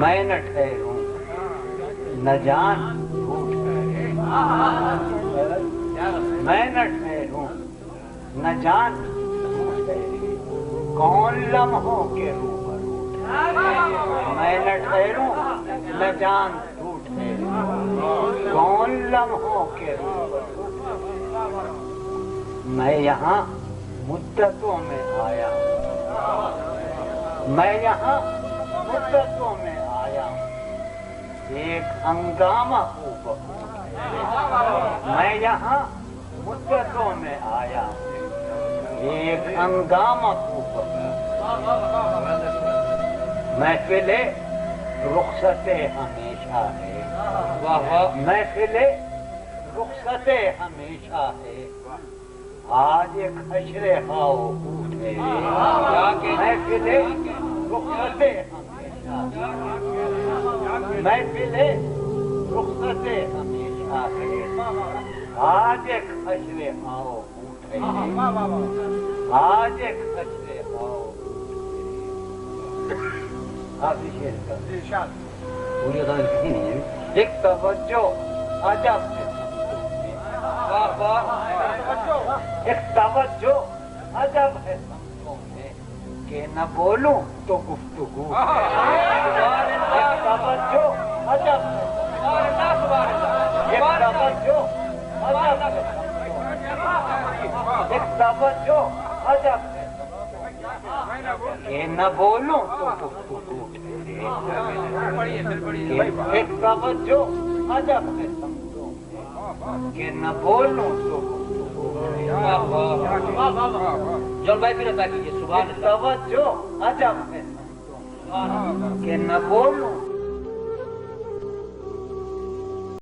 میں نہ ٹھہروں نہ جان ٹوٹ گئے، میں نہ ٹھہروں نہ جان ٹوٹ گئے، کون لمحوں کے روبرو، میں نہ ٹھہروں نہ جان ٹوٹ گئے، کون لمحوں کے روبرو، میں یہاں مدتوں میں آیا ہوں، میں یہاں مدتوں میں آیا ہوں، ایک ہنگامہ خوب، میں یہاں مدتوں میں آیا ہوں، ایک ہنگامہ خوب، محفل رخصت ہمیشہ ہے، محفل رخصت ہمیشہ ہے، آج ایک حشر ہاؤ اٹھے، محفل رخصت ہمیشہ، محفل رخصت ہمیشہ ہے، آج ایک حشر ہاؤ اٹھے، آج ایک حشر ہاؤ اٹھے۔ آخری شعر کا پوری غزل کسی نہیں ہے، ایک توجہ عجب ہے، ایک توجہ عجب ہے سمتوں میں کہ نہ بولوں تو گفتگو، ایک توجہ عجب ہے، ایک توجہ عجب ہے، ایک توجہ عجب ہے کہ نہ بولوں تو گفتگو، ایک توجہ عجب ہے سمتوں میں کہ نہ بولوں تو گفتگو، جل بھائی پھر عطا کیجیے، سبحان ایک توجہ عجب ہے سمتوں میں کہ نہ بولوں